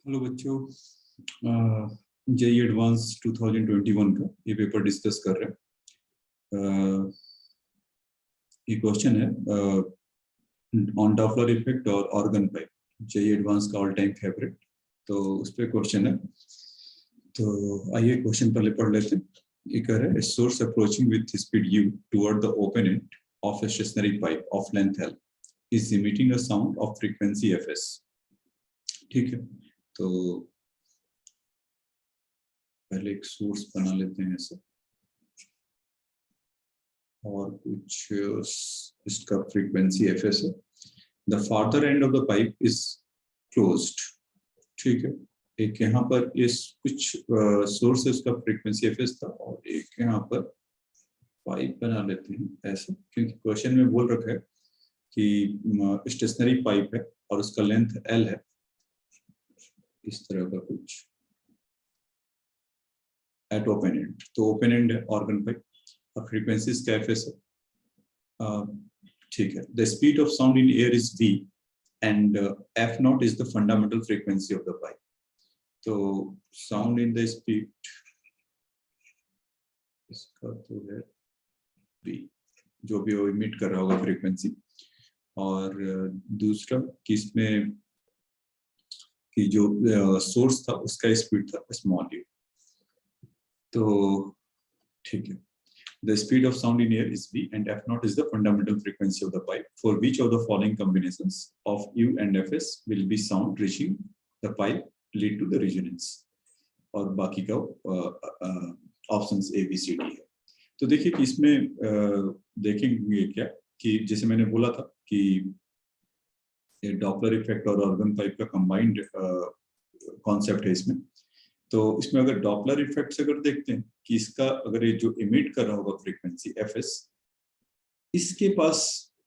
Hello बच्चों, JEE advance 2021 का ये पेपर डिस्कस कर रहे हैं। ये क्वेश्चन है ऑन डॉपलर इफेक्ट और ऑर्गन पाइप, जेईई एडवांस का ऑल टाइम फेवरेट। तो उस पर क्वेश्चन है, तो आइए क्वेश्चन पहले पढ़ लेते हैं। ये कह रहा है source approaching with speed u toward the open end of a stationary pipe of length l is emitting a sound of frequency fs। ठीक है, तो पहले एक सोर्स बना लेते हैं ऐसे, और कुछ इसका फ्रीक्वेंसी एफएस है। The farther end of the pipe is closed. ठीक है, एक यहाँ पर इस कुछ सोर्सेस का फ्रीक्वेंसी एफएस था, और एक यहाँ पर पाइप बना लेते हैं ऐसे, क्योंकि क्वेश्चन में बोल रखा है कि स्टेशनरी पाइप है और उसका लेंथ एल है, इस तरह का कुछ एट ओपन एंड। तो ओपन एंड है ऑर्गन पाइप और फ्रीक्वेंसी इसका एफएस है। ठीक है, the speed of sound in air is v and F not is the fundamental frequency of the pipe. तो साउंड इन द स्पीड इसका तो है v, जो भी वो इमिट कर रहा होगा फ्रीक्वेंसी, और दूसरा कि इसमें कि जो सोर्स था उसका स्पीड था स्मॉल u। तो ठीक है, the speed of sound in air is v and f naught is the fundamental frequency of the pipe. For which of the following combinations of u and fs will be sound reaching the pipe lead to the resonance? और बाकी का options A B C D है। तो देखिए कि इसमें देखेंगे क्या कि जैसे मैंने बोला था कि डॉपलर इफेक्ट और ऑर्गन पाइप का कंबाइंड कॉन्सेप्ट है इसमें। तो इसमें अगर डॉपलर इफेक्ट से अगर देखते हैं कि इसका अगर ये जो इमिट कर रहा होगा फ्रीक्वेंसी एफएस, इसके पास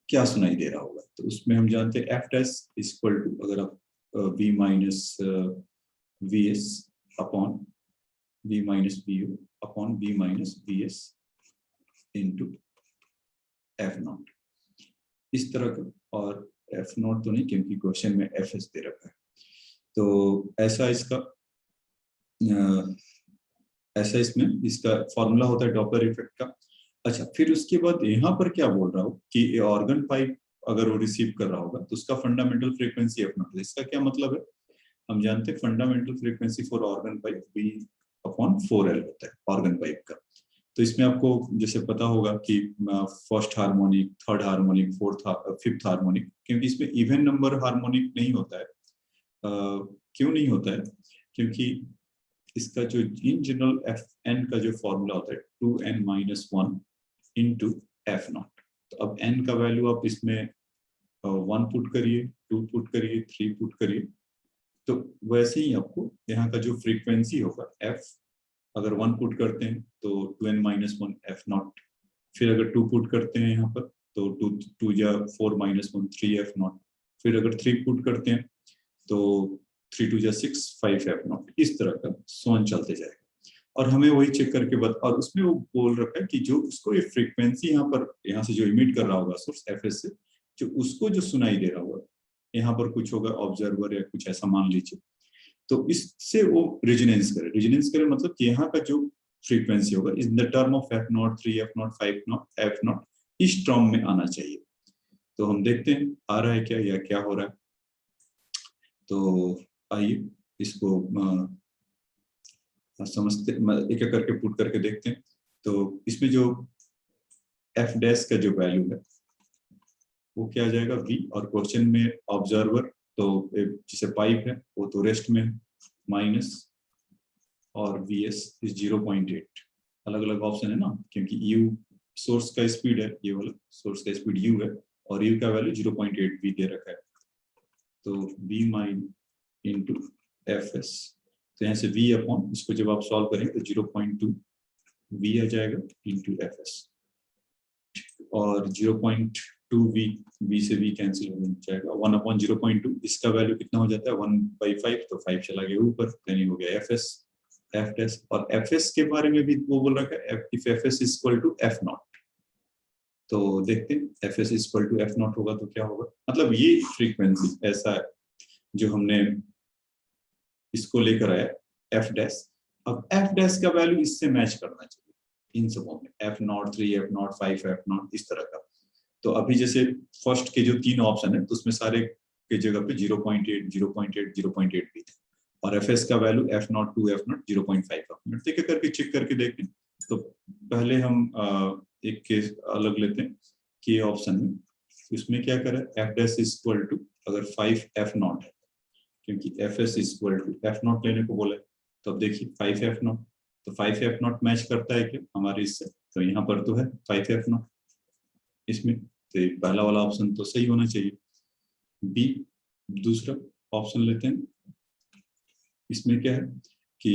क्या सुनाई दे रहा होगा, तो उसमें हम जानते हैं एफ डैश इक्वल टू, अगर आप v minus V S upon v minus V U upon v minus V S into F naught, इस तरह का। और एफ नॉट तो नहीं, क्योंकि क्वेश्चन में एफ एस दे रखा है। तो ऐसा इसका ऐसा इसमें इसका फॉर्मूला होता है डॉपलर इफेक्ट का। अच्छा, फिर उसके बाद यहाँ पर क्या बोल रहा हूँ कि ऑर्गन पाइप अगर वो रिसीव कर रहा होगा तो उसका फंडामेंटल फ्रीक्वेंसी एफ नॉट। इसका क्या मतलब है, हम जानते हैं fundamental frequency for organ pipe B upon 4L होता है ऑर्गन पाइप का। तो इसमें आपको जैसे पता होगा कि first harmonic, third harmonic, fourth, fifth harmonic, क्योंकि इसमें इवन नंबर हार्मोनिक नहीं होता है। क्यों नहीं होता है, क्योंकि इसका जो इन जनरल एफ एन का जो फॉर्मूला होता है 2n minus 1 into F naught. तो अब n का वैल्यू आप इसमें 1 पुट करिए, 2 पुट करिए, 3 पुट करिए, तो वैसे ही आपको यहाँ का जो फ्रीक्वेंसी होगा f, अगर 1 पुट करते हैं तो 2n माइनस 1 एफ नॉट, फिर अगर 2 पुट करते हैं यहाँ पर तो 2 या 4 माइनस 1 3 एफ नॉट, फिर अगर 3 पुट करते हैं तो 3 2 6 5 एफ नॉट, इस तरह का सोन चलते जाएगा। और हमें वही चेक करके और उसमें वो बोल रखा है कि जो उसको ये फ्रीक्वेंसी यहाँ पर, यहाँ से जो इमिट कर रहा होगा सोर्स एफएस से, जो उसको जो सुनाई दे रहा होगा, यहाँ पर कुछ होगा ऑब्जर्वर या कुछ ऐसा मान लीजिए, तो इससे वो रेजोनेंस करे। रेजोनेंस करे मतलब कि यहाँ का जो फ्रीक्वेंसी होगा in the term of F not, 3 F not, 5 not, F naught, इस टर्म में आना चाहिए। तो हम देखते हैं आ रहा है क्या या क्या हो रहा है। तो आइए इसको समझते, एक एक करके पुट करके देखते हैं। तो इसमें जो एफ डैश का जो वैल्यू है वो क्या आ जाएगा v, और क्वेश्चन में ऑब्जर्वर तो जैसे पाइप है वो तो रेस्ट में माइनस, और vs इज 0.8। अलग अलग ऑप्शन है ना, क्योंकि u सोर्स का स्पीड है, ये वाला सोर्स का स्पीड u है, और u का वैल्यू 0.8 v दे रखा है। तो v mine into F S, तो यहाँ से v अपॉन, इसको जब आप सॉल्व करेंगे तो 0.2 v आ जाएगा इंटू एफ एस, और 0.2 v से v कैंसिल हो जाएगा, 1 अपॉन 0.2, इसका वैल्यू कितना हो जाता है 1/5, तो 5 चला गया ऊपर, यानी हो गया एफ एस, एफ एस। और एफ एस के बारे में भी वो बोल रखा है if F S is equal to F naught. तो देखते हैं F S is equal to F naught होगा तो क्या होगा, मतलब ये फ्रीक्वेंसी ऐसा है जो हमने इसको लेकर आया एफ डैश। अब एफ डैश का वैल्यू इससे मैच करना चाहिए इन सबों में, F03, F05, F0 इस तरह का। तो अभी जैसे फर्स्ट के जो 3 ऑप्शन है तो उसमें सारे के जगह पे 0.8, 0.8, 0.8 भी थे, और एफएस का वैल्यू F02, F0 0.5 ठीक है करके चेक करके देखें। तो पहले हम एक केस अलग लेते हैं कि ऑप्शन में इसमें क्या करें, F dash is equal to अगर 5 F0 है, क्योंकि FS is equal to F0 लेने को बोले, तो अब देखिए 5 F0, तो 5 F0 मैच करता है क्या हमारे इससे, तो यहाँ पर तो है 5 F0 इसमें, तो पहला वाला ऑप्शन तो सही होना चाहिए। बी दूसरा ऑप्शन लेते हैं, इसमें क्या है कि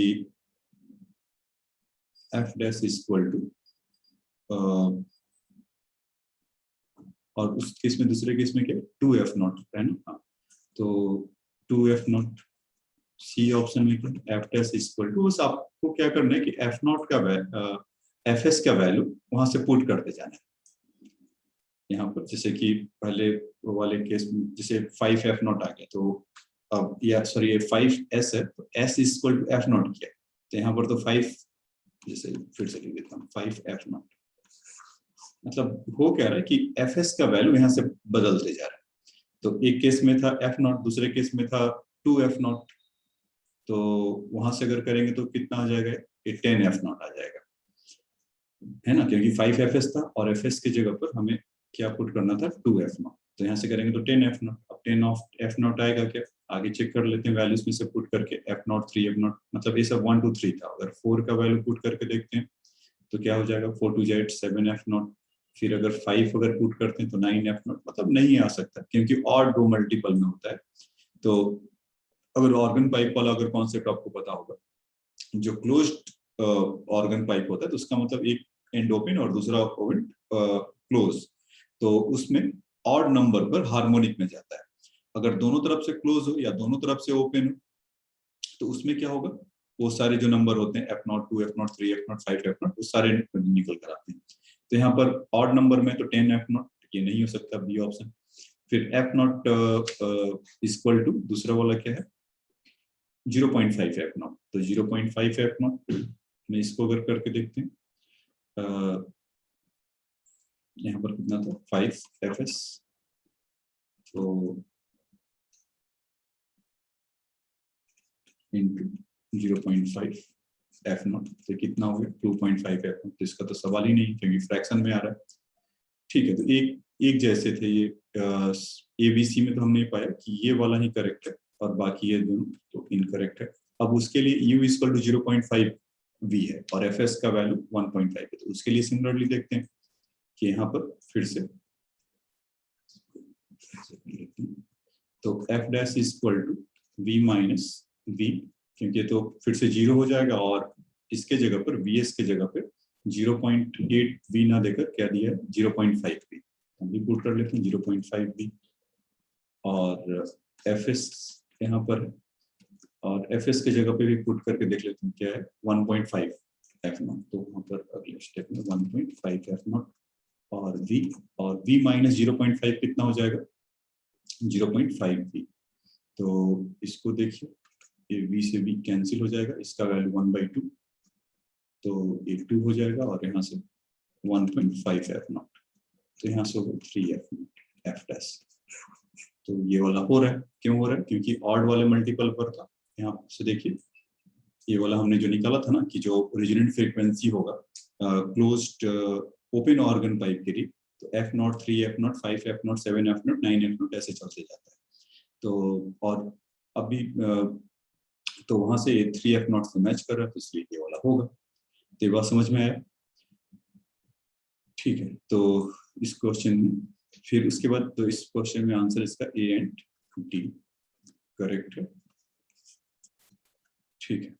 F dash is equal to, और उस केस में दूसरे केस में क्या 2 F0 है ना, हाँ, तो 2 F0। सी ऑप्शन में क्या F dash is equal to, बस आपको क्या करना है कि F0 का एफएस का वैल्यू वहां से पुट करते जाना है यहाँ पर, जैसे कि पहले वाले केस में जैसे 5 F0 आ गया, तो अब या सॉरी ये 5S है, तो S is equal to F0 किया, तो यहाँ पर तो 5, जैसे फिर से लिख देता हूँ 5 F0, मतलब हो क्या रहा है कि एफएस का वैल्यू यहाँ से बदलते जा रहा है। तो एक केस में था F0, दूसरे केस में था 2 F0, तो वहां से अगर करेंगे तो कितना आ जाएगा, ये 10 F0 आ जाएगा, है ना, क्योंकि 5 एफएस था और एफएस की जगह पर हमें क्या पुट करना था 2 F0, तो यहाँ से करेंगे तो 10 F0। अब 10 F0 आएगा क्या, आगे चेक कर लेते हैं वैल्यूज में से पुट करके, F0 3 F0, मतलब ये सब 1 2 3 था, अगर 4 का वैल्यू पुट करके देखते हैं तो क्या हो जाएगा 4 2 8 7 F0, फिर अगर 5 अगर पुट करते हैं तो 9 F0, मतलब नहीं आ सकता क्योंकि ऑड रो मल्टीपल में होता है। तो अगर ऑर्गन पाइप वाला अगर कॉन्सेप्ट आपको पता होगा, जो क्लोज्ड ऑर्गन पाइप होता है तो उसका मतलब एक एंड ओपन और दूसरा ओपन क्लोज, तो उसमें ऑड नंबर पर हार्मोनिक में जाता है। अगर दोनों तरफ से क्लोज हो या दोनों तरफ से ओपन हो तो उसमें क्या होगा, वो सारे जो नंबर होते हैं F0 2 F0 3 F0 5 F0 वो सारे निकल कर आते हैं। तो यहाँ पर ऑड नंबर में तो 10 F0, ये नहीं हो सकता, बी ऑप्शन। फिर F0 इक्वल टू दूसरा वाला क्या है 0.5 F0, तो 0.5 F0 में इसको अगर करके देखते हैं, यहाँ पर कितना था 5 FS, तो इंटू 0.5 F0, तो कितना हो गया 2.5 F0, तो इसका तो सवाल ही नहीं क्योंकि फ्रैक्शन में आ रहा है। ठीक है, तो एक जैसे थे ये ABC में, तो हमने पाया कि ये वाला ही करेक्ट है और बाकी ये दोनों तो इनकरेक्ट है। अब उसके लिए U इक्वल टू 0.5 V है और FS का वैल्यू 1.5 है, तो उसके लिए सिमिलरली देखते हैं कि यहाँ पर फिर से तो F dash equal to V minus V, क्योंकि तो फिर से 0 हो जाएगा और इसके जगह पर VS के जगह पर 0.8 V ना देकर क्या दिया है 0.5 V, हम भी पुट कर लेते हैं 0.5 V, और FS यहाँ पर है और FS के जगह पे भी पुट करके देख लेते हैं क्या है 1.5 F0, तो वहाँ पर अगले स्टेप में 1.5 F0 और V माइनस 0.5 कितना हो जाएगा 0.5 V, तो इसको देखिए ये V से V कैंसिल हो जाएगा, इसका वैल्यू 1/2, तो ये 2 हो जाएगा और यहाँ से 1.5 F0, तो यहाँ से होगा 3 F0 F डैश। तो ये वाला हो रहा है, क्यों हो रहा है, क्योंकि ऑड वाले मल्टीपल पर था। यहाँ से देखिए ये वाला हमने जो निकाला था ना कि जो रेजोनेंट फ्रीक्वेंसी होगा क्लोज्ड ओपन ऑर्गन पाइप के लिए, तो F0 3 F0 5 F0 7 F0 9 F0 ऐसे चलते जाता है। तो और अभी तो वहां से 3 F0 से मैच कर रहा है, तो इसलिए ये वाला होगा। तो ये बात समझ में आया, ठीक है। तो इस क्वेश्चन में फिर उसके बाद तो इस क्वेश्चन में आंसर इसका A एंड D करेक्ट है, ठीक है।